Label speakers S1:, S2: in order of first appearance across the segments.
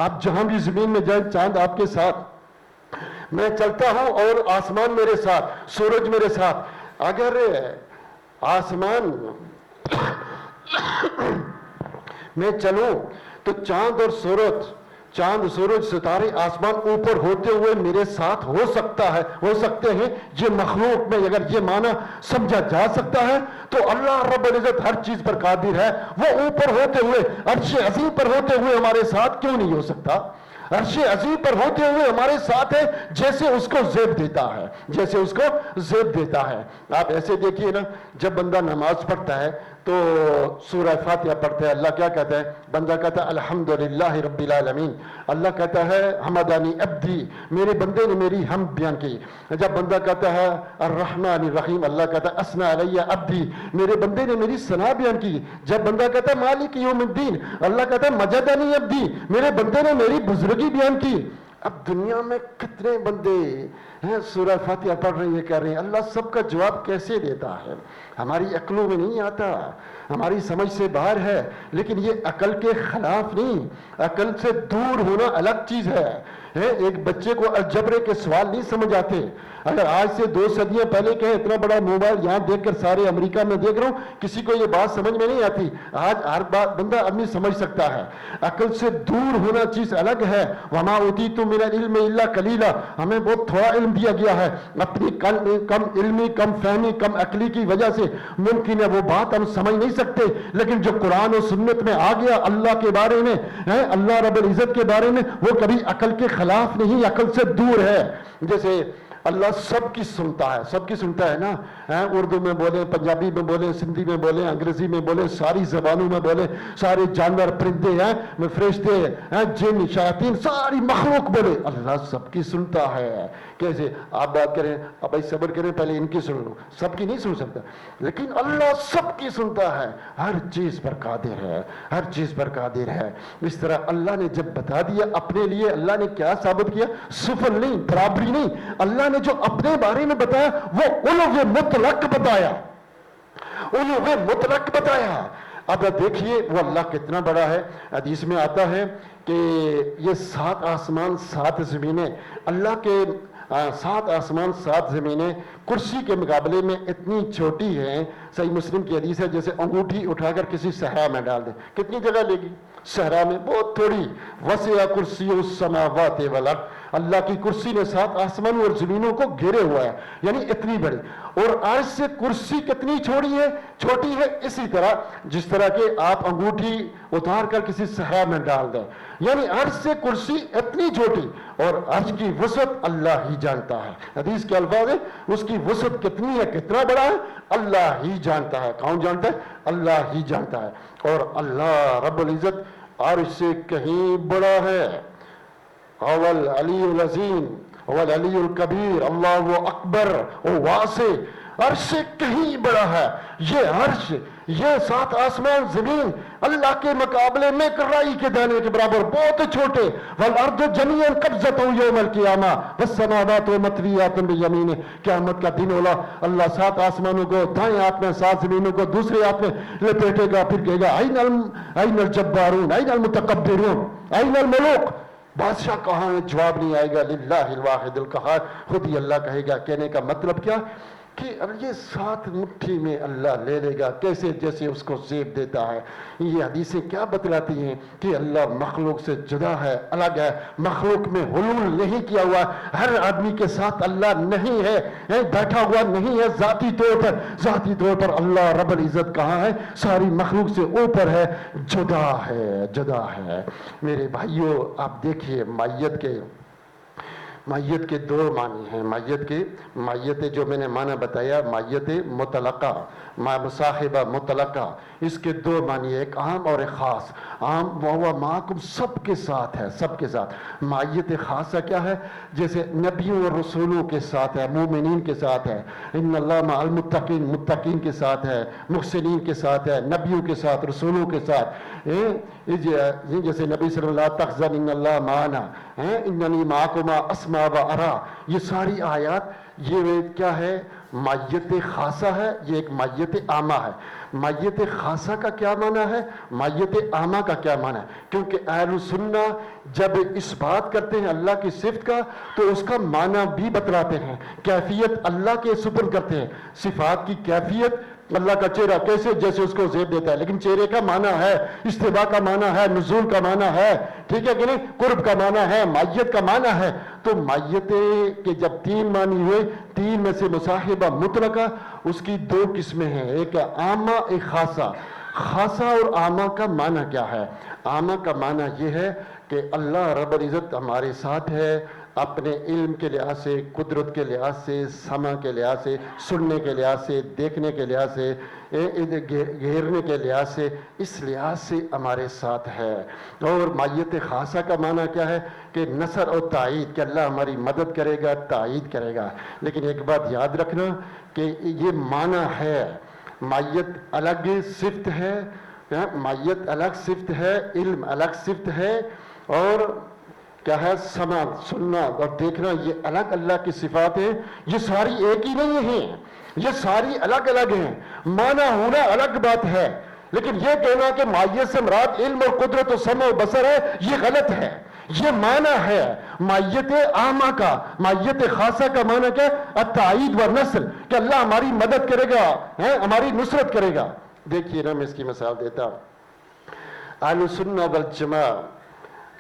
S1: آپ جہاں بھی زمین میں جائیں چاند آپ کے ساتھ، میں چلتا ہوں اور آسمان میرے ساتھ، سورج میرے ساتھ. اگر آسمان میں چلوں تو چاند اور سورج ستارے آسمان اوپر ہوتے ہوئے میرے ساتھ ہو سکتے ہیں. یہ مخلوق میں اگر یہ معنی سمجھا جا سکتا ہے تو اللہ رب العزت ہر چیز پر قادر ہے. وہ اوپر ہوتے ہوئے عرش عظیم پر ہوتے ہوئے ہمارے ساتھ کیوں نہیں ہو سکتا؟ عرش عظیم پر ہوتے ہوئے ہمارے ساتھ ہے، جیسے اس کو زیب دیتا ہے. آپ ایسے دیکھیے نا، جب بندہ نماز پڑھتا ہے تو سورہ فاتحہ پڑھتا ہے، اللہ کیا کہتا ہے؟ بندہ کہتا ہے الحمدللہ رب العالمین. اللہ کہتا ہے حمدانی عبدی، میرے بندے نے میری حمد بیان کی. جب بندہ کہتا ہے الرحمن الرحیم، اللہ کہتا ہے اثنى علی عبدی، میرے بندے نے میری ثنا بیان کی. جب بندہ کہتا ہے مالک یوم الدین، اللہ کہتا ہے مجدنی عبدی، میرے بندے نے میری بزرگی بیان کی. اب دنیا میں کتنے بندے ہیں سورہ فاتحہ پڑھ رہے ہیں، کہہ رہے ہیں، اللہ سب کا جواب کیسے دیتا ہے؟ ہماری عقلوں میں نہیں آتا، ہماری سمجھ سے باہر ہے. لیکن یہ عقل کے خلاف نہیں، عقل سے دور ہونا الگ چیز ہے. ایک بچے کو الجبرے کے سوال نہیں سمجھ آتے. اگر آج سے 2 صدیاں پہلے کہیں اتنا بڑا موبائل یہاں دیکھ کر سارے امریکہ میں دیکھ رہا ہوں، کسی کو یہ بات سمجھ میں نہیں آتی. آج ہر بات بندہ آدمی سمجھ سکتا ہے. عقل سے دور ہونا چیز الگ ہے. وما اوتیتم من العلم الا قلیلا، ہمیں بہت تھوڑا علم دیا گیا ہے. اپنی کم علمی، کم فہمی، کم عقلی کی وجہ سے ممکن ہے وہ بات ہم سمجھ نہیں سکتے. لیکن جو قرآن و سنت میں آ گیا اللہ کے بارے میں، اللہ رب العزت کے بارے میں، وہ کبھی عقل کے خلاف نہیں، عقل سے دور ہے. جیسے اللہ سب کی سنتا ہے نا. اردو میں بولے، پنجابی میں بولے، سندھی میں بولے، انگریزی میں بولے، ساری زبانوں میں بولے، سارے جانور، پرندے ہیں، فرشتے ہیں، جن، شیاطین، ساری مخلوق بولے، اللہ سب کی سنتا ہے. کیسے آپ بات کریں، اب بھائی صبر کریں، پہلے ان کی سن لو. سب کی نہیں سن سکتا، لیکن اللہ سب کی سنتا ہے، ہر چیز پر قادر ہے، ہر چیز پر قادر ہے. اس طرح اللہ نے جب بتا دیا اپنے لیے، اللہ نے کیا ثابت کیا؟ سفل نہیں، برابری نہیں. اللہ نے جو اپنے بارے میں بتایا وہ علو مطلق بتایا، علو مطلق بتایا. اب دیکھیے وہ اللہ کتنا بڑا ہے. حدیث میں آتا ہے کہ یہ 7 آسمان 7 زمینیں، اللہ کے 7 آسمان 7 زمینیں کرسی کے مقابلے میں اتنی چھوٹی ہیں. صحیح مسلم کی حدیث ہے، جیسے انگوٹھی اٹھا کر کسی صحرا میں ڈال دیں، کتنی جگہ لے گی؟ صحرا میں بہت تھوڑی. وسع کرسی السماوات والارض، اللہ کی کرسی نے 7 آسمان اور زمینوں کو گھیرے ہوا ہے، یعنی اتنی بڑی. اور عرش سے کرسی کتنی چھوٹی ہے، اسی طرح جس طرح کہ آپ انگوٹھی اتار کر کسی صحرا میں ڈال دیں، یعنی عرش سے کرسی اتنی چھوٹی. اور عرش کی وسعت اللہ ہی جانتا ہے. حدیث کے الفاظ ہے اس کی وسعت کتنی ہے، کتنا بڑا ہے، اللہ ہی جانتا ہے. کون جانتا ہے؟ اللہ ہی جانتا ہے. اور اللہ رب العزت عرش سے کہیں بڑا ہے. اول علی العظیم، اول علی الکبیر، اللہ اکبر و واسع، عرش سے کہیں بڑا ہے. یہ عرش، یہ 7 آسمان زمین اللہ کے مقابلے میں کرائی کے دانے کے برابر بہت چھوٹے. والارض جميعا قبضته يوم القيامة والسماوات مطويات بيمينه، قیامت کا دن ہوگا اللہ 7 آسمانوں کو دائیں ہاتھ میں، 7 زمینوں کو دوسرے ہاتھ میں لپیٹے گا، پھر کہے گا این الجبارون، این المتکبرون، این الملوک. بادشاہ کہاں ہے؟ جواب نہیں آئے گا. للہ الواحد القہار، خود ہی اللہ کہے گا. کہنے کا مطلب کیا کہ اب یہ 7 مٹھی میں اللہ لے لے گا، کیسے جیسے اس کو زیب دیتا ہے. یہ حدیثیں کیا بتلاتی ہیں کہ اللہ مخلوق سے جدا ہے، الگ ہے، مخلوق میں حلول نہیں کیا ہوا. ہر آدمی کے ساتھ اللہ نہیں ہے، بیٹھا ہوا نہیں ہے. ذاتی طور پر اللہ رب العزت کہاں ہے؟ ساری مخلوق سے اوپر ہے، جدا ہے. میرے بھائیوں آپ دیکھیے مائیت کے 2 معنی ہیں. مائیت جو میں نے معنی بتایا، مائیت مطلقہ، مصاحبہ مطلقہ، اس کے 2 معنی، ایک عام اور ایک خاص. عام وہ معکم، سب کے ساتھ ہے، سب کے ساتھ. مائیت خاصہ کیا ہے؟ جیسے نبیوں اور رسولوں کے ساتھ ہے، مومنین کے ساتھ ہے. ان اللہ مع المتقین، متقین کے ساتھ ہے، محسنین کے ساتھ ہے، نبیوں کے ساتھ، رسولوں کے ساتھ. جیسے نبی صلی اللہ تحزن ان اللہ معنا، اننی معکما اسمع و ارا، یہ ساری آیات یہ کیا ہے؟ مائیت خاصہ ہے، یہ ایک مائیت عامہ ہے۔ مائیت خاصہ کا کیا معنی ہے، مائیت عامہ کا کیا معنی ہے؟ کیونکہ اہل سنہ جب اس بات کرتے ہیں اللہ کی صفت کا تو اس کا معنی بھی بتلاتے ہیں، کیفیت اللہ کے سپرد کرتے ہیں۔ صفات کی کیفیت، اللہ کا چہرہ کیسے، جیسے اس کو زیب دیتا ہے، لیکن چہرے کا معنی ہے، استوا کا معنی ہے، نزول کا معنی ہے، ٹھیک ہے کہ نہیں، قرب کا معنی ہے، مائیت کا معنی ہے۔ تو مائیت کے جب 3 معنی ہوئے، 3 میں سے مصاحبہ مطلقہ، اس کی 2 قسمیں ہیں، ایک عامہ ایک خاصہ۔ خاصہ اور عامہ کا معنی کیا ہے؟ عامہ کا معنی یہ ہے کہ اللہ رب العزت ہمارے ساتھ ہے، اپنے علم کے لحاظ سے، قدرت کے لحاظ سے، سمع کے لحاظ سے، سننے کے لحاظ سے، دیکھنے کے لحاظ سے، گھیرنے کے لحاظ سے، اس لحاظ سے ہمارے ساتھ ہے۔ اور مائیت خاصہ کا معنی کیا ہے کہ نصر اور تائید، کہ اللہ ہماری مدد کرے گا، تائید کرے گا۔ لیکن ایک بات یاد رکھنا کہ یہ معنی ہے، مائیت الگ صفت ہے، مائیت الگ صفت ہے، علم الگ صفت ہے، اور کیا ہے، سمع، سننا اور دیکھنا، یہ الگ اللہ کی صفات ہیں۔ یہ ساری ایک ہی نہیں ہیں، یہ ساری الگ الگ ہیں۔ معنی ہونا الگ بات ہے، لیکن یہ کہنا کہ مائیت سے مراد علم اور قدرت و سمع و بصر ہے، یہ غلط ہے۔ یہ معنی ہے مائیت عامہ کا۔ مائیت خاصہ کا معنی کیا؟ التائید و نصر، کہ اللہ ہماری مدد کرے گا، ہماری نصرت کرے گا۔ دیکھیے نا، میں اس کی مثال دیتا ہوں۔ اہل سنہ والجماعہ،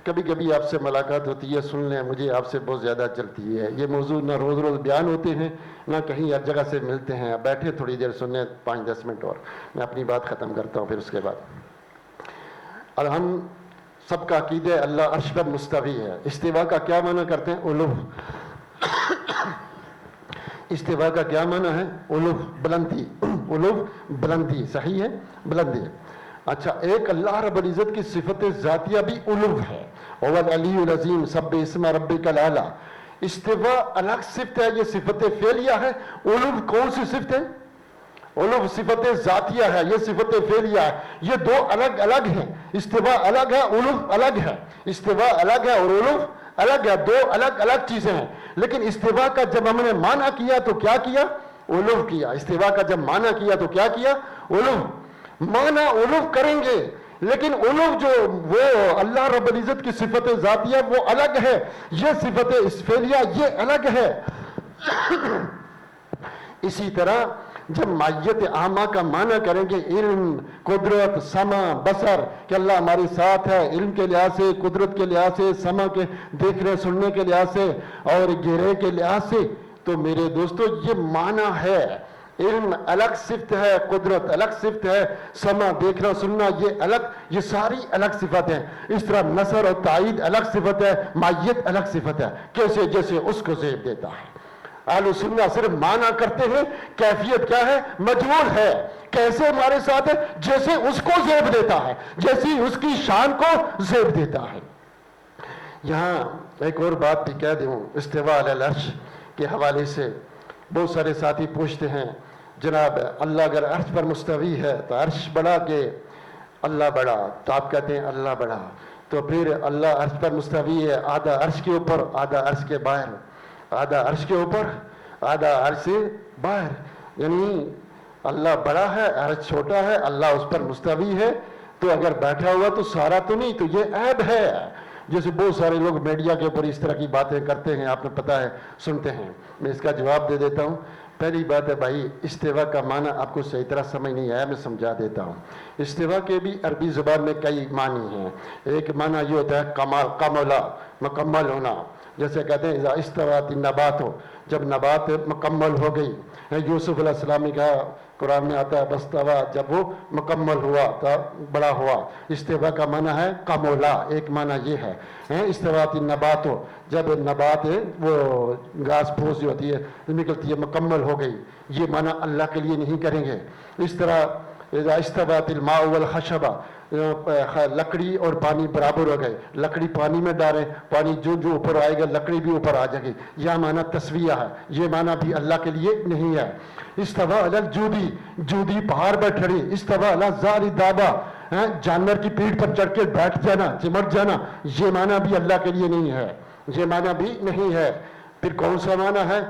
S1: کبھی کبھی آپ سے ملاقات ہوتی ہے، سن لیں، مجھے آپ سے بہت زیادہ چلتی ہے۔ یہ موضوع نہ روز روز بیان ہوتے ہیں، نہ کہیں ہر جگہ سے ملتے ہیں۔ بیٹھے تھوڑی دیر سنیں، 5-10 منٹ اور میں اپنی بات ختم کرتا ہوں، پھر اس کے بعد۔ اور ہم سب کا عقیدہ ہے اللہ عرش پر مستوی ہے۔ استوا کا کیا معنی کرتے ہیں؟ علو۔ استوا کا کیا معنی ہے؟ علو، بلندی۔ علو بلندی، صحیح ہے، بلندی۔ اچھا، ایک اللہ رب العزت کی صفت ذاتیہ بھی علو ہے، هو العلی العظیم سبح اسم ربک الاعلی۔ استوا الگ صفت ہے، یہ صفت فعلیہ ہے۔ علو کون سی صفت ہے؟ علو صفت ذاتیہ ہے، یہ صفت فعلیہ ہے۔ یہ 2 الگ الگ ہیں، استوا الگ ہے، علو الگ ہے۔ استوا الگ ہے اور علو الگ ہے، 2 الگ الگ چیزیں ہیں۔ لیکن استوا کا جب ہم نے معنی کیا تو کیا کیا؟ علو کیا۔ استوا کا جب معنی کیا تو کیا کیا؟ علو۔ معنی علو کریں گے، لیکن علو جو وہ اللہ رب العزت کی صفت ذاتیہ وہ الگ ہے، یہ صفت فعلیہ یہ الگ ہے۔ اسی طرح جب مائیت عامہ کا معنی کریں گے، علم، قدرت، سمع، بصر، کہ اللہ ہمارے ساتھ ہے، علم کے لحاظ سے، قدرت کے لحاظ سے، سمع کے دیکھنے سننے کے لحاظ سے، اور گہرے کے لحاظ سے، تو میرے دوستو یہ معنی ہے۔ علم الگ صفت ہے، قدرت الگ صفت ہے، سمع، دیکھنا سننا یہ الگ، یہ ساری الگ صفت ہیں۔ اس طرح نصر اور تائید الگ صفت ہے، مائیت الگ صفت ہے۔ کیسے؟ جیسے اس کو زیب دیتا ہے۔ اہل سنہ صرف معنی کرتے ہیں، کیفیت کیا ہے؟ مجہول ہے۔ کیسے ہمارے ساتھ ہے؟ جیسے اس کو زیب دیتا ہے، جیسی اس کی شان کو زیب دیتا ہے۔ یہاں ایک اور بات بھی کہہ دوں، استواء علی العرش کے حوالے سے بہت سارے ساتھی پوچھتے ہیں، جناب اللہ اگر عرش پر مستوی ہے تو عرش بڑا کہ اللہ بڑا؟ تو آپ کہتے ہیں اللہ بڑا، تو پھر اللہ عرش پر مستوی ہے، آدھا عرش کے اوپر، آدھا عرش کے باہر، آدھا عرش کے اوپر، آدھا عرش سے باہر، یعنی اللہ بڑا ہے، عرش چھوٹا ہے، اللہ اس پر مستوی ہے، تو اگر بیٹھا ہوا تو سارا تو نہیں، تو یہ عیب ہے۔ جیسے بہت سارے لوگ میڈیا کے اوپر اس طرح کی باتیں کرتے ہیں، آپ نے پتہ ہے، سنتے ہیں۔ میں اس کا جواب دے دیتا ہوں۔ پہلی بات ہے بھائی، استوا کا معنی آپ کو صحیح طرح سمجھ نہیں آیا، میں سمجھا دیتا ہوں۔ استوا کے بھی عربی زبان میں کئی معنی ہیں۔ ایک معنی یہ ہوتا ہے کمال، کملا، مکمل ہونا، جیسے کہتے ہیں اذا استوت النبات، جب نبات مکمل ہو گئی۔ یوسف علیہ السلام کا قرآن میں آتا ہے بستوا، جب وہ مکمل ہوا تو بڑا ہوا۔ استوا کا معنی ہے کمولا، ایک معنی یہ ہے۔ استوات النبات، جب نبات وہ گھاس پھوس جو ہوتی ہے نکلتی ہے، مکمل ہو گئی، یہ معنی اللہ کے لیے نہیں کریں گے۔ اس طرح اذا استوت الماء والخشب، لکڑی اور پانی برابر ہو گئے، لکڑی پانی میں ڈالیں، پانی جو جو اوپر آئے گا لکڑی بھی اوپر آ جائے گی، یہ معنی تسویہ ہے، یہ معنی بھی اللہ کے لیے نہیں ہے۔ استوا علی الجودی، جودی پہاڑ پر کھڑی، استوا علی ظہر الدابہ، جانور کی پیٹھ پر چڑھ کے بیٹھ جانا، چمٹ جانا، یہ معنی بھی اللہ کے لیے نہیں ہے، یہ معنی بھی نہیں ہے۔ پھر کون سا معنی ہے؟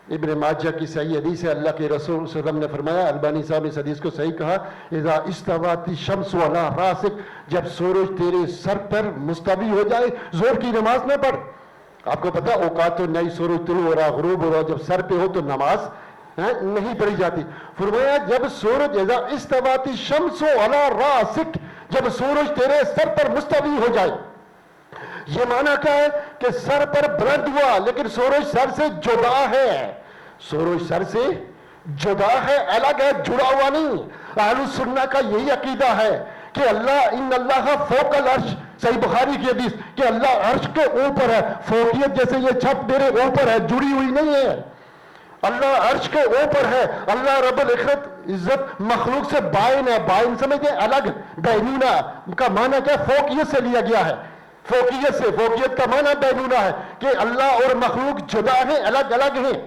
S1: ابن ماجہ کی صحیح حدیث ہے، اللہ کے رسول صلی اللہ علیہ وسلم نے فرمایا، البانی صاحب اس حدیث کو صحیح کہا، اذا استوات الشمس علی راسک، جب سورج تیرے سر پر مستوی ہو جائے، زور کی نماز نہ پڑھ. آپ کو پتا اوقات تو نہیں، سورج طلوع ہو رہا غروب ہو رہا، جب سر پہ ہو تو نماز نہیں پڑھی جاتی. فرمایا جب سورج اذا استوات الشمس علی راسک، جب سورج تیرے سر پر مستوی ہو جائے. یہ معنی کیا ہے کہ سر پر بلند ہوا لیکن سورج سر سے جدا ہے. سورج سر سے جدا ہے، الگ ہے، جڑا ہوا نہیں. اہل السنہ کا یہی عقیدہ ہے کہ اللہ ان اللہ فوق العرش، صحیح بخاری کی حدیث کہ اللہ عرش کے اوپر ہے. فوقیت جیسے یہ چھت میرے اوپر ہے، جڑی ہوئی نہیں ہے. اللہ عرش کے اوپر ہے. اللہ رب العزت عزت مخلوق سے بائن ہے. بائن سمجھتے الگ، بینونہ کا معنی کیا؟ فوقیت سے لیا گیا ہے. فوقیت سے، فوقیت کا معنی بینونہ ہے کہ اللہ اور مخلوق جدا ہیں، الگ الگ ہیں.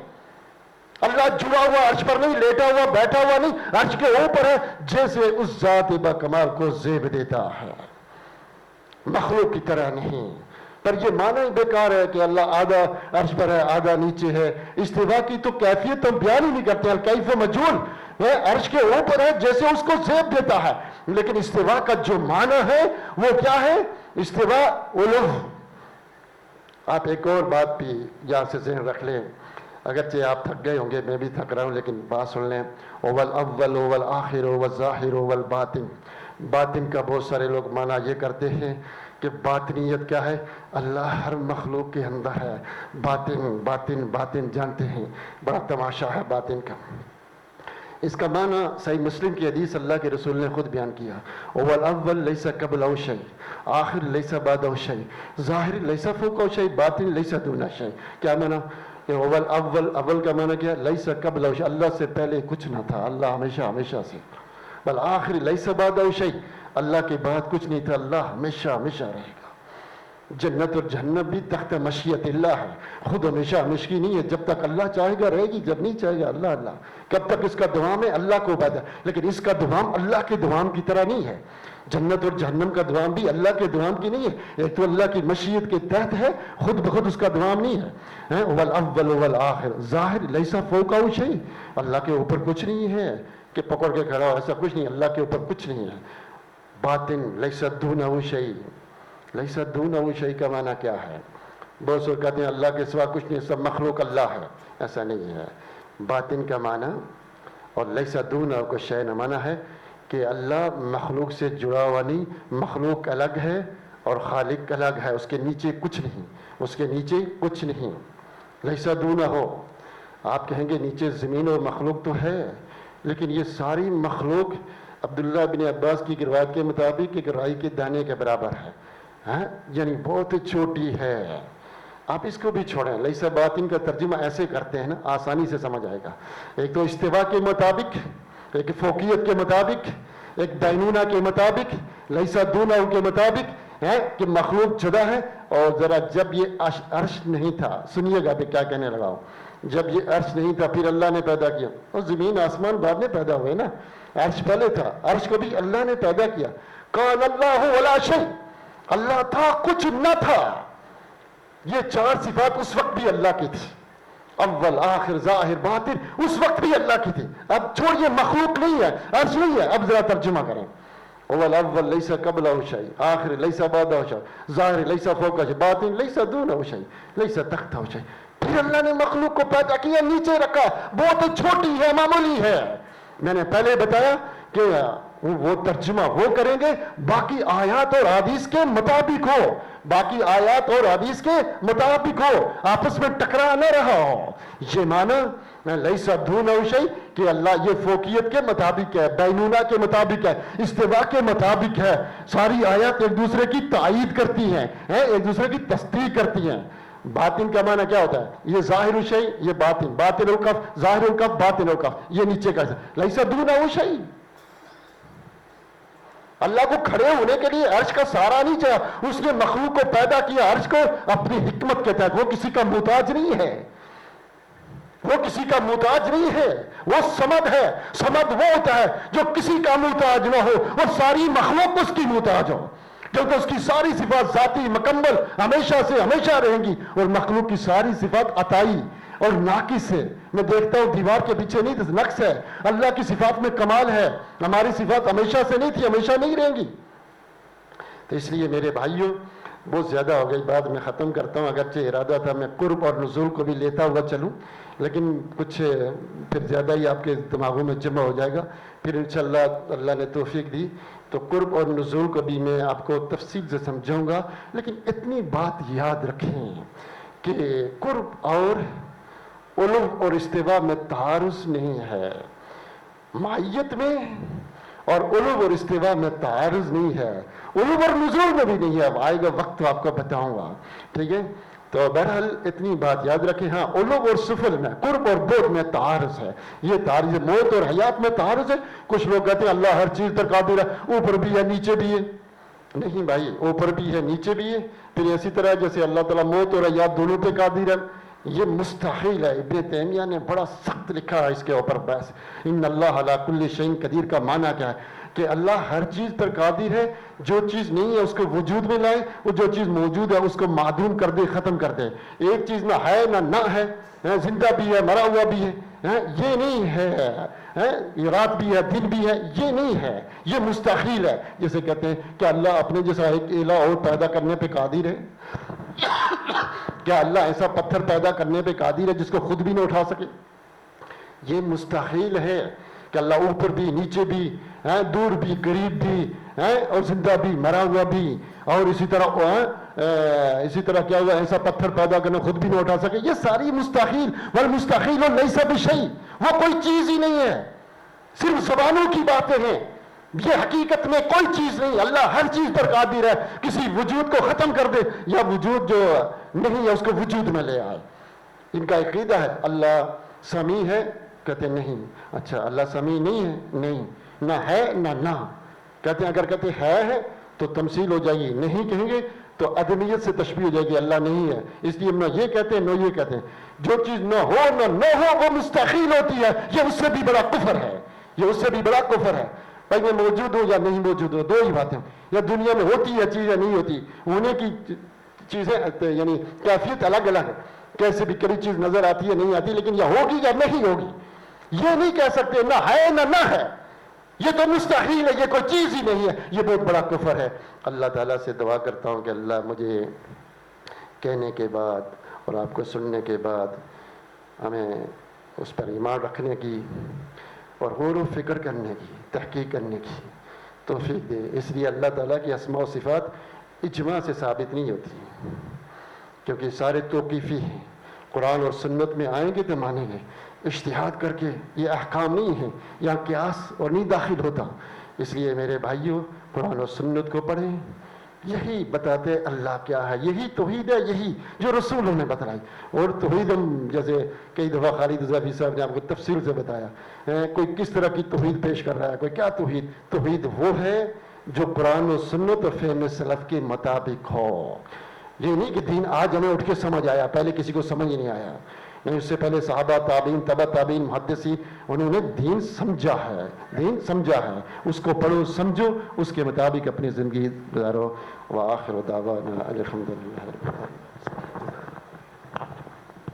S1: اللہ جڑا ہوا عرش پر نہیں، لیٹا ہوا بیٹھا ہوا نہیں، عرش کے اوپر ہے، جیسے اس ذات با کمال کو زیب دیتا ہے، مخلوق کی طرح نہیں. پر یہ معنی ہی بیکار ہے کہ اللہ آدھا عرش پر ہے آدھا نیچے ہے. استوا کی تو کیفیت ہم بیان ہی نہیں کرتے. الکیف مجہول ہے، عرش کے اوپر ہے جیسے اس کو زیب دیتا ہے. لیکن استوا کا جو معنی ہے وہ کیا ہے؟ استوا علو. آپ ایک اور بات بھی یہاں سے ذہن رکھ لیں، اگرچہ آپ تھک گئے ہوں گے، میں بھی تھک رہا ہوں، لیکن بات سن لیں. اول اول اول آخر اول ظاہر اول باطن. باطن کا بہت سارے لوگ معنی یہ کرتے ہیں کہ باطنیت کیا ہے؟ اللہ ہر مخلوق کے اندر ہے. باطن باطن باطن جانتے ہیں، بڑا تماشا ہے باطن کا. اس کا معنی صحیح مسلم کی حدیث اللہ کے رسول نے خود بیان کیا، اول اول لیس قبلہ شیء، آخر لیس بعدہ شیء، ظاہر لیس فوقہ شیء، باطن لیس دونہ شیء. کیا معنی؟ اول اول، اول کا معنی کیا؟ لیس قبلہ شیء، اللہ سے پہلے کچھ نہ تھا، اللہ ہمیشہ ہمیشہ سے. بل آخر لیس بعدہ شیء، اللہ کے بعد کچھ نہیں تھا، اللہ ہمیشہ ہمیشہ رہے گا. جنت اور جہنم بھی تحت مشیت اللہ ہے، خود ہمیشہ ہمیشگی نہیں ہے. جب تک اللہ چاہے گا رہے گی، جب نہیں چاہے گا اللہ اللہ. کب تک اس کا دوام ہے؟ اللہ کو پتہ. لیکن اس کا دوام اللہ کے دوام کی طرح نہیں ہے. جنت اور جہنم کا دوام بھی اللہ کے دوام کی نہیں ہے. ایک تو اللہ کی مشیت کے تحت ہے، خود بخود اس کا دوام نہیں ہے. اول اول اول آخر ظاہر لیس فوقہ شیء، اللہ کے اوپر کچھ نہیں ہے کہ پکڑ کے کھڑا ہو، ایسا کچھ نہیں. اللہ کے اوپر کچھ نہیں ہے. باطن لیس دونہ شیء. لیس دونہ شیء کا معنی کیا ہے؟ بہت سے کہتے ہیں اللہ کے سوا کچھ نہیں، سب مخلوق اللہ ہے. ایسا نہیں ہے. باطن کا معنی اور لیس دونہ کو شیء نہ معنی ہے کہ اللہ مخلوق سے جڑا ہوا نہیں، مخلوق الگ ہے اور خالق الگ ہے. اس کے نیچے کچھ نہیں، اس کے نیچے کچھ نہیں. لیس دونہ ہو. آپ کہیں گے نیچے زمین اور مخلوق تو ہے، لیکن یہ ساری مخلوق عبداللہ بن عباس کی روایت کے مطابق ایک رائی کے دانے کے برابر ہے. یعنی بہت چھوٹی ہے. آپ اس کو بھی چھوڑیں. لیسا باطن کا ترجمہ ایسے کرتے ہیں نا، آسانی سے سمجھ آئے گا. ایک تو استوا کے مطابق، ایک فوقیت کے مطابق، ایک بینونہ کے مطابق، لیسا دونہ کے مطابق ہے کہ مخلوق جدا ہے. اور ذرا جب یہ عرش نہیں تھا، سنیے گا بھی کیا کہنے لگا ہوں. جب یہ عرش نہیں تھا پھر اللہ نے پیدا کیا. اور زمین آسمان بعد میں پیدا ہوئے نا، عرش پہلے تھا. عرش کو بھی اللہ نے پیدا کیا. کان اللہ ولا شیء، اللہ تھا کچھ نہ تھا. یہ چار صفات اس وقت بھی اللہ کی تھی. اول آخر ظاہر باطن اس وقت بھی اللہ کی تھی. اب چھوڑیے مخلوق نہیں ہے، عرش نہیں ہے. اب ذرا ترجمہ کریں. اول اول لیس قبلہ شیء، آخر لیس بعدہ شیء، ظاہر لیس فوقہ شیء، باطن لیس دونہ شیء، لیس تحتہ شیء. پھر اللہ نے مخلوق کو پیدا کیا، نیچے رکھا. بہت چھوٹی ہے، معمولی ہے. میں نے پہلے بتایا کہ وہ ترجمہ وہ کریں گے باقی آیات اور حدیث کے مطابق ہو، باقی آیات اور حدیث کے مطابق ہو، آپس میں ٹکرا نہ رہا ہو. یہ معنی لیس دونہ شیء کہ اللہ یہ فوقیت کے مطابق ہے، بینونہ کے مطابق ہے، استوا کے مطابق ہے. ساری آیات ایک دوسرے کی تائید کرتی ہیں، ایک دوسرے کی تصدیق کرتی ہیں. باطن کا معنی کیا ہوتا ہے؟ یہ ظاہر شیء، یہ باطن، باطن الکف، ظاہر الکف، باطن الکف، یہ نیچے کا لیس دونہ شیء. اللہ کو کھڑے ہونے کے لیے عرش کا سہارا نہیں چاہا. اس نے مخلوق کو پیدا کیا عرش کو اپنی حکمت کے تحت. وہ کسی کا محتاج نہیں ہے، وہ کسی کا محتاج نہیں ہے. وہ صمد ہے. صمد وہ ہوتا ہے جو کسی کا محتاج نہ ہو اور ساری مخلوق اس کی محتاج ہو، کیونکہ اس کی ساری صفات ذاتی مکمل ہمیشہ سے ہمیشہ رہیں گی، اور مخلوق کی ساری صفات عطائی اور ناقص ہے. میں دیکھتا ہوں دیوار کے پیچھے نہیں تو نقص ہے. اللہ کی صفات میں کمال ہے. ہماری صفات ہمیشہ سے نہیں تھی, ہمیشہ نہیں رہیں گی. تو اس لیے میرے بھائیوں بہت زیادہ ہو گئی بات, میں ختم کرتا ہوں. اگرچہ ارادہ تھا میں قرب اور نزول کو بھی لیتا ہوا چلوں, لیکن کچھ پھر زیادہ ہی آپ کے دماغوں میں جمع ہو جائے گا. پھر انشاءاللہ اللہ نے توفیق دی تو قرب اور نزول کو بھی میں آپ کو تفصیل سے سمجھاؤں گا. لیکن اتنی بات یاد رکھیں کہ قرب اور علو اور استوا میں تعارض نہیں ہے, معیت میں اور علو اور استوا میں تعارض نہیں ہے, علو اور نزول میں بھی نہیں ہے. اب آئے گا وقت تو آپ کو بتاؤں گا, ٹھیک ہے. تو بہرحال اتنی بات یاد رکھیں. ہاں علو اور سفل میں, قرب اور بعد میں تعارض ہے. یہ تعارض ہے, موت اور حیات میں تعارض ہے. کچھ لوگ کہتے ہیں اللہ ہر چیز پر قادر ہے, اوپر بھی ہے نیچے بھی ہے. نہیں بھائی, اوپر بھی ہے نیچے بھی ہے. پھر اسی طرح جیسے اللہ تعالیٰ موت اور حیات دونوں پہ قادر ہے, یہ مستحیل ہے. ابن تیمیہ نے بڑا سخت لکھا ہے اس کے اوپر بحث. ان اللہ علی کل شیء قدیر کا معنی کیا ہے کہ اللہ ہر چیز پر قادر ہے. جو چیز نہیں ہے اس کو وجود میں لائے, وہ جو چیز موجود ہے اس کو معدوم کر دے, ختم کر دے. ایک چیز نہ ہے نہ ہے, زندہ بھی ہے مرا ہوا بھی ہے, یہ نہیں ہے. یہ رات بھی ہے دن بھی ہے, یہ نہیں ہے, یہ مستحیل ہے. جیسے کہتے ہیں کہ اللہ اپنے جیسا ایک الہ اور پیدا کرنے پہ قادر ہے. کیا اللہ ایسا پتھر پیدا کرنے پہ قادر ہے جس کو خود بھی نہ اٹھا سکے؟ یہ مستحیل ہے کہ اللہ اوپر بھی نیچے بھی, دور بھی قریب بھی, اور زندہ بھی مرا ہوا بھی, اور اسی طرح کیا ہوا ایسا پتھر پیدا کرنا خود بھی نہ اٹھا سکے. یہ ساری مستحیل والمستحیل لیس بشیء, وہ کوئی چیز ہی نہیں ہے, صرف زبانوں کی باتیں ہیں. یہ حقیقت میں کوئی چیز نہیں. اللہ ہر چیز پر قادر ہے, کسی وجود کو ختم کر دے یا وجود جو نہیں ہے اس کو وجود میں لے آئے. ان کا عقیدہ ہے اللہ سمیع ہے, کہتے نہیں. اچھا اللہ سمیع نہیں ہے, نہیں, نہ ہے نہ. کہتے ہیں اگر کہتے ہے تو تمثیل ہو جائے گی, نہیں کہیں گے تو عدمیت سے تشبیہ ہو جائے گی, اللہ نہیں ہے. اس لیے نہ یہ کہتے ہیں نہ یہ کہتے ہیں. جو چیز نہ ہو نہ ہو وہ مستحیل ہوتی ہے. یہ اس سے بھی بڑا کفر ہے, یہ اس سے بھی بڑا کفر ہے. پہلے موجود ہو یا نہیں موجود ہو, دو ہی باتیں. یا دنیا میں ہوتی ہے چیز یا نہیں ہوتی, ہونے کی چیزیں یعنی کیفیت الگ الگ ہے. کیسے بھی کبھی چیز نظر آتی ہے نہیں آتی, لیکن یا ہوگی یا نہیں ہوگی. یہ نہیں کہہ سکتے نہ ہے نہ ہے, یہ تو مستحیل ہے, یہ کوئی چیز ہی نہیں ہے. یہ بہت بڑا کفر ہے. اللہ تعالیٰ سے دعا کرتا ہوں کہ اللہ مجھے کہنے کے بعد اور آپ کو سننے کے بعد ہمیں اس پر ایمان رکھنے کی اور غور و فکر کرنے کی, تحقیق کرنے کی توفیق دے. اس لیے اللہ تعالیٰ کی اسماء و صفات اجماع سے ثابت نہیں ہوتی, کیونکہ سارے توقیفی ہیں. قرآن اور سنت میں آئیں گے تو مانیں گے, اجتہاد کر کے یہ احکام نہیں ہیں, یا قیاس اور نہیں داخل ہوتا. اس لیے میرے بھائیوں قرآن اور سنت کو پڑھیں, یہی بتاتے اللہ کیا ہے, یہی توحید ہے, یہی جو رسولوں نے بتلائی. اور توحید ہم جیسے کئی دفعہ خالد اضافی صاحب نے آپ کو تفصیل سے بتایا, کوئی کس طرح کی توحید پیش کر رہا ہے, کوئی کیا توحید. توحید وہ ہے جو قرآن و سنت اور فہم سلف کے مطابق ہو. یہ نہیں کہ دین آج ہمیں اٹھ کے سمجھ آیا, پہلے کسی کو سمجھ ہی نہیں آیا. نہیں, اس سے پہلے صحابہ تابعین تبع تابعین محدثین انہوں نے دین سمجھا ہے, دین سمجھا ہے. اس کو پڑھو سمجھو, اس کے مطابق اپنی زندگی گزارو. وآخر دعوانا الحمدللہ.